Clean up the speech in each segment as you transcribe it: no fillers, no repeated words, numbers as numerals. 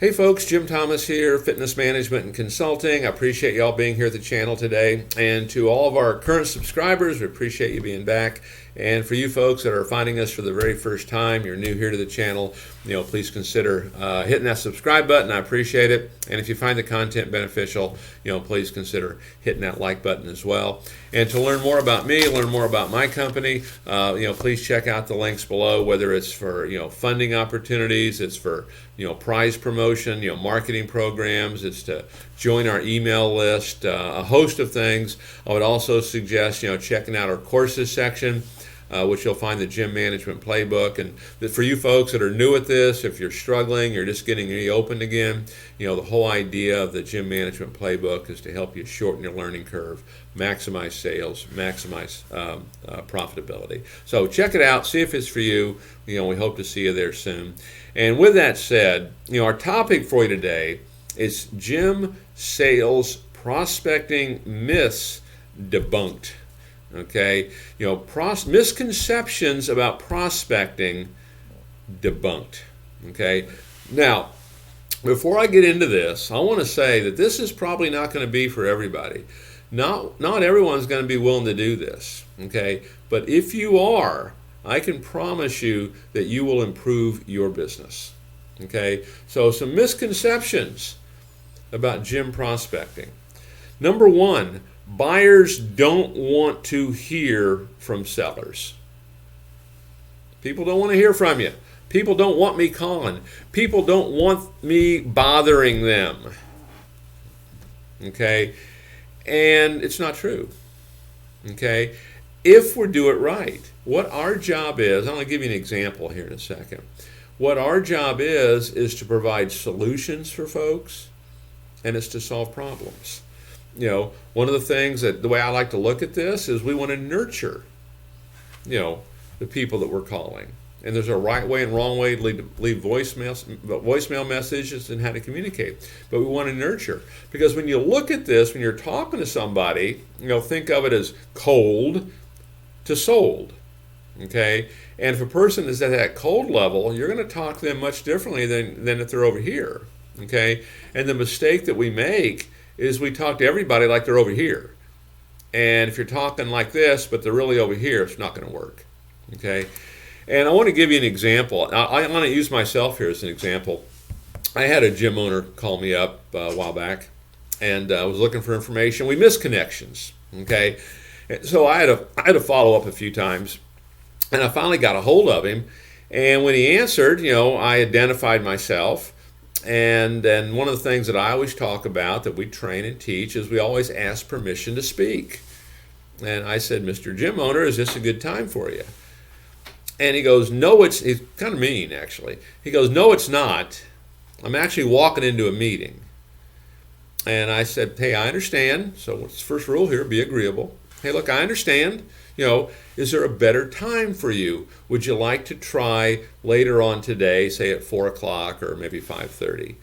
Hey folks, Jim Thomas here, Fitness Management and Consulting. I appreciate y'all being here at the channel today. And to all of our current subscribers, we appreciate you being back. And for you folks that are finding us for the very first time, you're new here to the channel, please consider hitting that subscribe button. I appreciate it. And if you find the content beneficial, please consider hitting that like button as well. And to learn more about me, learn more about my company, please check out the links below, whether it's for, funding opportunities, it's for, prize promotion, marketing programs, it's to join our email list, a host of things. I would also suggest, checking out our courses section, which you'll find the Gym Management Playbook. And for you folks that are new at this, if you're struggling, you're just getting reopened again, the whole idea of the Gym Management Playbook is to help you shorten your learning curve, maximize sales, maximize profitability. So check it out, see if it's for you. We hope to see you there soon. And with that said, our topic for you today is gym sales prospecting myths debunked. Okay, misconceptions about prospecting debunked. Okay, now before I get into this, I want to say that this is probably not going to be for everybody. Not everyone's going to be willing to do this. Okay, but if you are, I can promise you that you will improve your business. Okay, so some misconceptions about gym prospecting. Number one, buyers don't want to hear from sellers. People don't want to hear from you. People don't want me calling. People don't want me bothering them. Okay? And it's not true. Okay? If we do it right, what our job is, I'm going to give you an example here in a second. What our job is to provide solutions for folks, and it's to solve problems. One of the things that the way I like to look at this is we want to nurture, the people that we're calling. And there's a right way and wrong way to leave voicemail messages and how to communicate. But we want to nurture. Because when you look at this, when you're talking to somebody, think of it as cold to sold. Okay? And if a person is at that cold level, you're going to talk to them much differently than if they're over here. Okay? And the mistake that we make is we talk to everybody like they're over here. And if you're talking like this, but they're really over here, it's not going to work. Okay? And I want to give you an example. I want to use myself here as an example. I had a gym owner call me up a while back, and I was looking for information. We missed connections. Okay? So I had to follow up a few times, and I finally got a hold of him. And when he answered, I identified myself. And then one of the things that I always talk about that we train and teach is we always ask permission to speak. And I said, Mr. Gym Owner, is this a good time for you? And he goes, no, he's kind of mean actually. He goes, no, it's not. I'm actually walking into a meeting. And I said, hey, I understand. So what's the first rule here? Be agreeable. Hey, look, I understand. Is there a better time for you? Would you like to try later on today, say at 4 o'clock or maybe 5:30?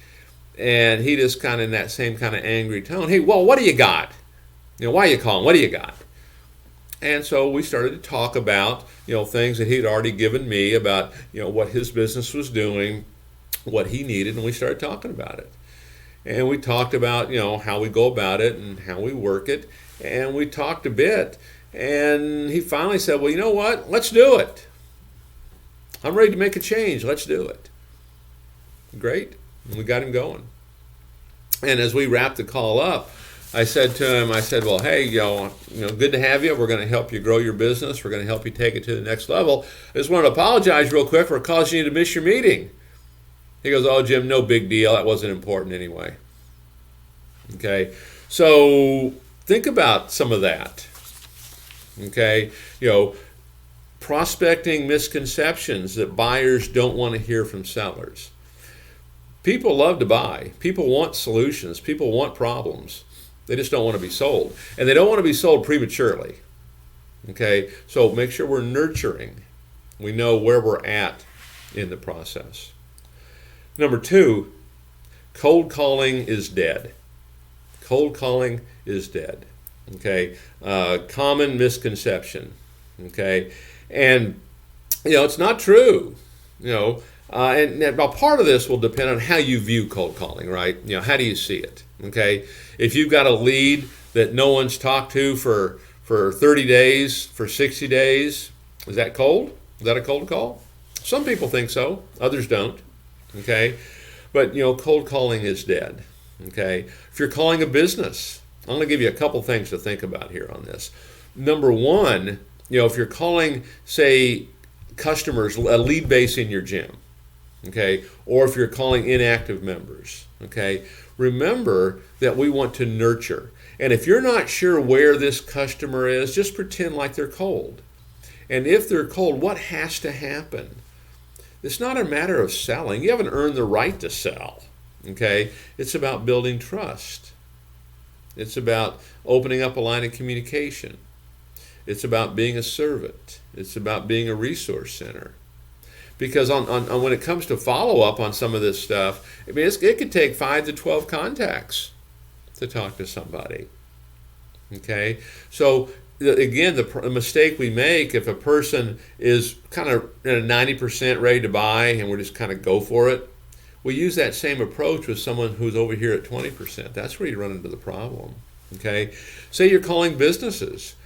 And he just kind of in that same kind of angry tone, hey, well, what do you got? Why are you calling? What do you got? And so we started to talk about, things that he'd already given me about, what his business was doing, what he needed, and we started talking about it. And we talked about, how we go about it and how we work it, and we talked a bit. And he finally said, well, you know what? Let's do it. I'm ready to make a change. Let's do it. Great. And we got him going. And as we wrapped the call up, I said to him, well, hey, good to have you. We're going to help you grow your business. We're going to help you take it to the next level. I just want to apologize real quick for causing you to miss your meeting. He goes, oh, Jim, no big deal. That wasn't important anyway. Okay. So think about some of that. Okay, prospecting misconceptions that buyers don't want to hear from sellers. People love to buy. People want solutions. People want problems. They just don't want to be sold. And they don't want to be sold prematurely. Okay, so make sure we're nurturing. We know where we're at in the process. Number two, cold calling is dead. Cold calling is dead. Okay, common misconception. Okay, and it's not true. And now part of this will depend on how you view cold calling, right? How do you see it? Okay, if you've got a lead that no one's talked to for 30 days, for 60 days, is that cold? Is that a cold call? Some people think so, others don't. Okay, but cold calling is dead. Okay, if you're calling a business, I'm going to give you a couple things to think about here on this. Number one, if you're calling, say, customers, a lead base in your gym, okay, or if you're calling inactive members, okay, remember that we want to nurture. And if you're not sure where this customer is, just pretend like they're cold. And if they're cold, what has to happen? It's not a matter of selling. You haven't earned the right to sell, okay? It's about building trust. It's about opening up a line of communication. It's about being a servant. It's about being a resource center. Because on when it comes to follow-up on some of this stuff, I mean, it could take 5 to 12 contacts to talk to somebody. Okay? So, again, the mistake we make if a person is kind of at a 90% ready to buy and we're just kind of go for it, we use that same approach with someone who's over here at 20%. That's where you run into the problem. Okay? Say you're calling businesses.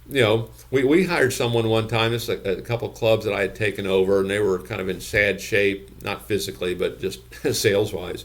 We hired someone one time, it's like a couple of clubs that I had taken over, and they were kind of in sad shape, not physically, but just sales-wise.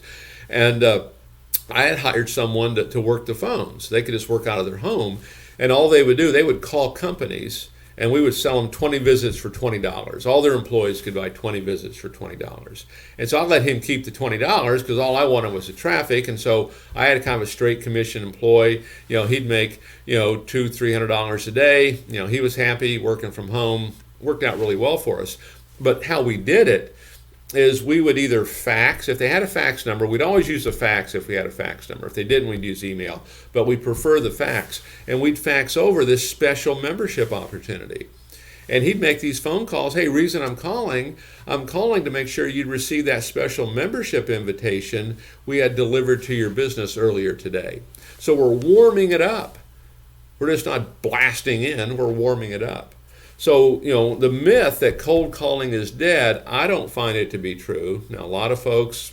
And I had hired someone to work the phones. They could just work out of their home, and all they would do, they would call companies, and we would sell them 20 visits for $20. All their employees could buy 20 visits for $20. And so I let him keep the $20 because all I wanted was the traffic. And so I had a kind of a straight commission employee. He'd make, $200-300 a day. He was happy working from home. Worked out really well for us. But how we did it is we would either fax. If they had a fax number, we'd always use a fax if we had a fax number. If they didn't, we'd use email. But we prefer the fax. And we'd fax over this special membership opportunity. And he'd make these phone calls. Hey, reason I'm calling to make sure you'd receive that special membership invitation we had delivered to your business earlier today. So we're warming it up. We're just not blasting in, we're warming it up. So, the myth that cold calling is dead, I don't find it to be true. Now, a lot of folks,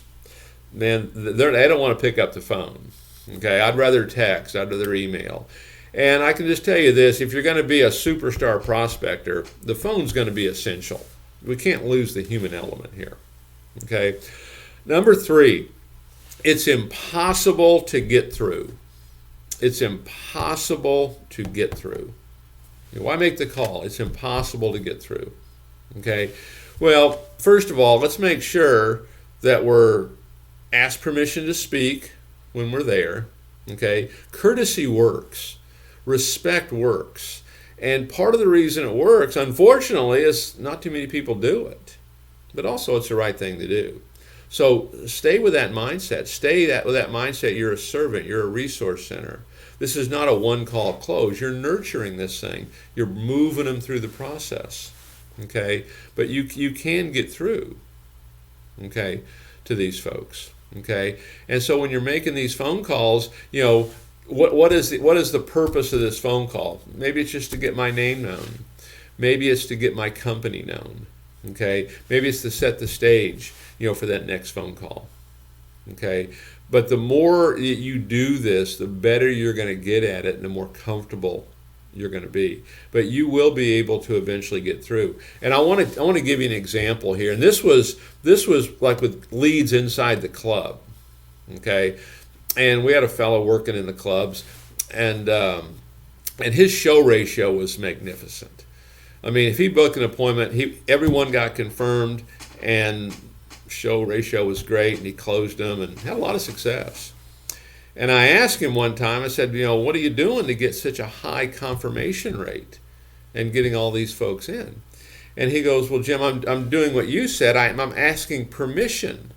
man, they don't want to pick up the phone. Okay, I'd rather text, I'd rather email. And I can just tell you this, if you're going to be a superstar prospector, the phone's going to be essential. We can't lose the human element here. Okay. Number 3, it's impossible to get through. It's impossible to get through. Why make the call? It's impossible to get through. Okay. Well, first of all, let's make sure that we're asked permission to speak when we're there. Okay. Courtesy works. Respect works. And part of the reason it works, unfortunately, is not too many people do it. But also it's the right thing to do. So stay with that mindset. With that mindset, you're a servant. You're a resource center. This is not a one-call close. You're nurturing this thing. You're moving them through the process, okay? But you can get through, okay, to these folks, okay? And so when you're making these phone calls, what is the purpose of this phone call? Maybe it's just to get my name known. Maybe it's to get my company known, okay? Maybe it's to set the stage, for that next phone call, okay? But the more you do this, the better you're going to get at it and the more comfortable you're going to be. But you will be able to eventually get through. And I want to give you an example here. And this was like with leads inside the club. Okay? And we had a fellow working in the clubs, and his show ratio was magnificent. I mean, if he booked an appointment, everyone got confirmed, and show ratio was great, and he closed them and had a lot of success. And I asked him one time, I said, what are you doing to get such a high confirmation rate and getting all these folks in? And he goes, well, Jim, I'm doing what you said. I'm asking permission.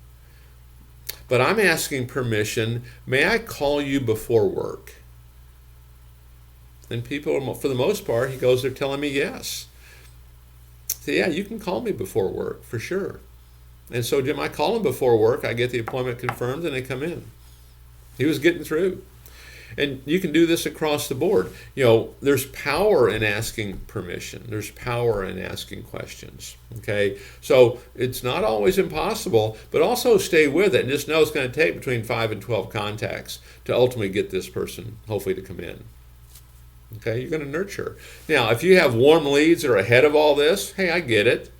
But I'm asking permission, may I call you before work? And people, for the most part, he goes, they're telling me yes. So yeah, you can call me before work, for sure. And so, Jim, I call them before work, I get the appointment confirmed, and they come in. He was getting through. And you can do this across the board. There's power in asking permission. There's power in asking questions. Okay, so it's not always impossible, but also stay with it and just know it's going to take between 5 and 12 contacts to ultimately get this person hopefully to come in. Okay, you're going to nurture. Now, if you have warm leads that are ahead of all this, hey, I get it,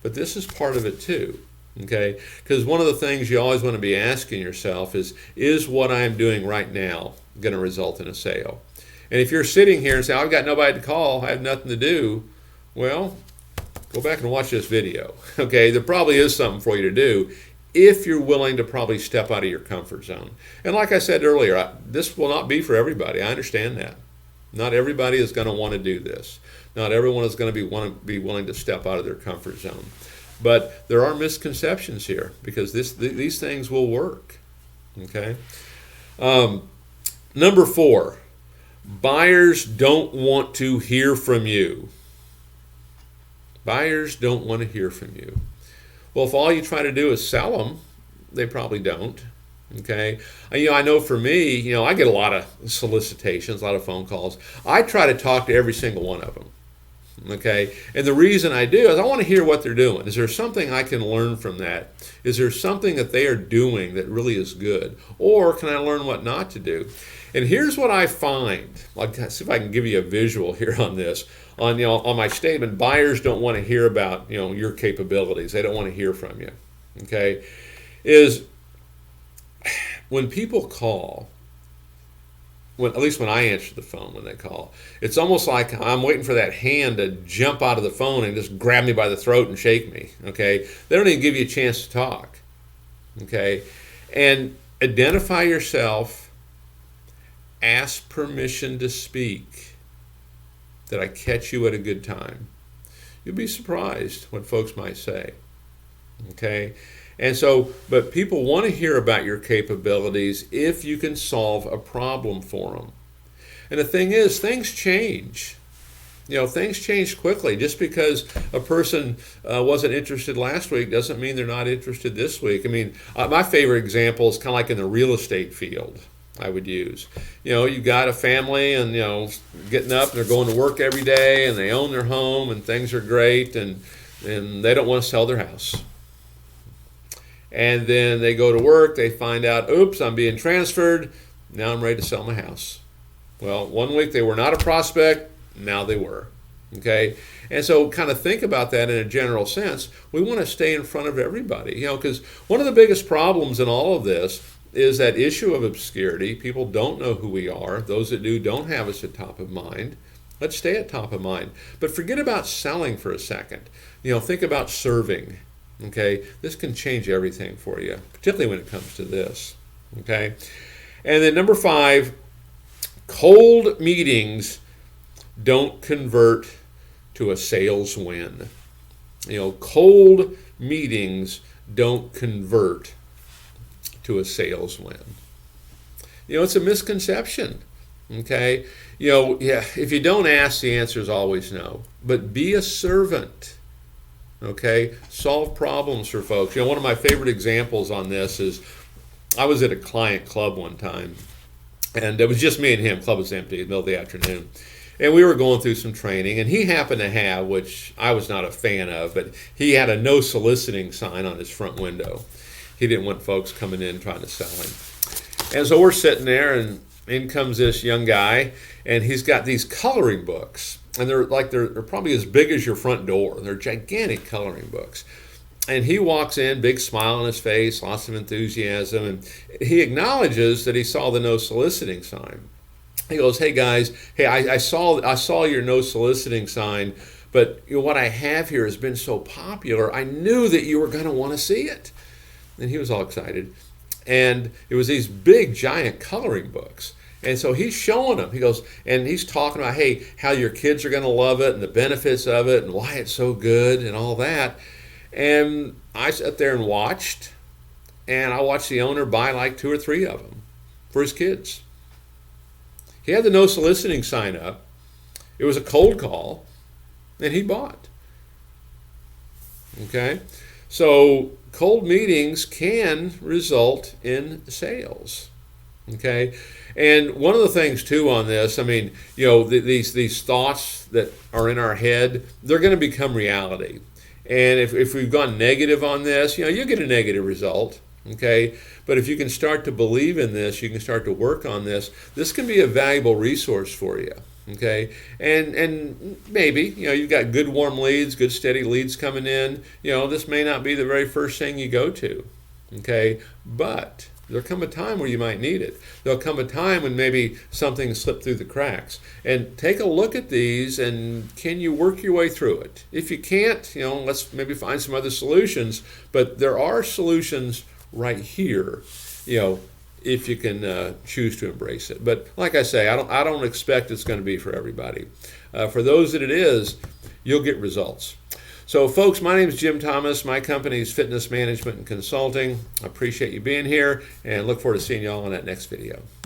but this is part of it too. Okay, because one of the things you always want to be asking yourself is what I'm doing right now going to result in a sale? And if you're sitting here and say, I've got nobody to call, I have nothing to do, well, go back and watch this video. Okay, there probably is something for you to do if you're willing to probably step out of your comfort zone. And like I said earlier, this will not be for everybody. I understand that. Not everybody is going to want to do this. Not everyone is going to be willing to step out of their comfort zone. But there are misconceptions here because these things will work. Okay. Number 4, buyers don't want to hear from you. Buyers don't want to hear from you. Well, if all you try to do is sell them, they probably don't. Okay. I know for me, I get a lot of solicitations, a lot of phone calls. I try to talk to every single one of them. Okay, and the reason I do is I want to hear what they're doing. Is there something I can learn from that? Is there something that they are doing that really is good? Or can I learn what not to do? And here's what I find. Let's see if I can give you a visual here on this. On my statement, buyers don't want to hear about your capabilities. They don't want to hear from you. Okay, is when people call. At least when I answer the phone when they call, it's almost like I'm waiting for that hand to jump out of the phone and just grab me by the throat and shake me. Okay, they don't even give you a chance to talk. Okay, and identify yourself, ask permission to speak. Did I catch you at a good time? You'll be surprised what folks might say. Okay. And so, but people want to hear about your capabilities if you can solve a problem for them. And the thing is, things change. Things change quickly. Just because a person wasn't interested last week doesn't mean they're not interested this week. My favorite example is kind of like in the real estate field I would use. You got a family and, getting up and they're going to work every day and they own their home and things are great and they don't want to sell their house. And then they go to work, they find out, oops, I'm being transferred, now I'm ready to sell my house. Well, one week they were not a prospect, now they were. Okay? And so kind of think about that in a general sense. We want to stay in front of everybody, because one of the biggest problems in all of this is that issue of obscurity. People don't know who we are. Those that do don't have us at top of mind. Let's stay at top of mind. But forget about selling for a second. Think about serving. Okay, this can change everything for you, particularly when it comes to this. Okay, and then number 5, cold meetings don't convert to a sales win. Cold meetings don't convert to a sales win. It's a misconception. Okay, if you don't ask, the answer is always no. But be a servant. Okay, solve problems for folks. One of my favorite examples on this is I was at a client club one time, and it was just me and him. Club was empty in the middle of the afternoon, and we were going through some training, and he happened to have, which I was not a fan of, but he had a no soliciting sign on his front window. He didn't want folks coming in trying to sell him. And so we're sitting there, and in comes this young guy, and he's got these coloring books. And they're probably as big as your front door. They're gigantic coloring books. And he walks in, big smile on his face, lots of enthusiasm, and he acknowledges that he saw the no soliciting sign. He goes, "Hey guys, I saw your no soliciting sign, but what I have here has been so popular. I knew that you were going to want to see it." And he was all excited. And it was these big, giant coloring books. And so he's showing them. He goes, and he's talking about, hey, how your kids are going to love it and the benefits of it and why it's so good and all that. And I sat there and watched, and I watched the owner buy like 2 or 3 of them for his kids. He had the no soliciting sign up. It was a cold call, and he bought. Okay? So cold meetings can result in sales. Okay, and one of the things too on this, I mean, you know, these thoughts that are in our head, they're going to become reality. And if we've gone negative on this, you know, you'll get a negative result. Okay, but if you can start to believe in this, you can start to work on this. This can be a valuable resource for you. Okay, and maybe, you know, you've got good warm leads, good steady leads coming in. You know, this may not be the very first thing you go to. Okay, but there'll come a time where you might need it. There'll come a time when maybe something slipped through the cracks. And take a look at these, and can you work your way through it? If you can't, you know, let's maybe find some other solutions. But there are solutions right here, you know, if you can choose to embrace it. But like I say, I don't expect it's going to be for everybody. For those that it is, you'll get results. So folks, my name is Jim Thomas. My company is Fitness Management and Consulting. I appreciate you being here and look forward to seeing you all in that next video.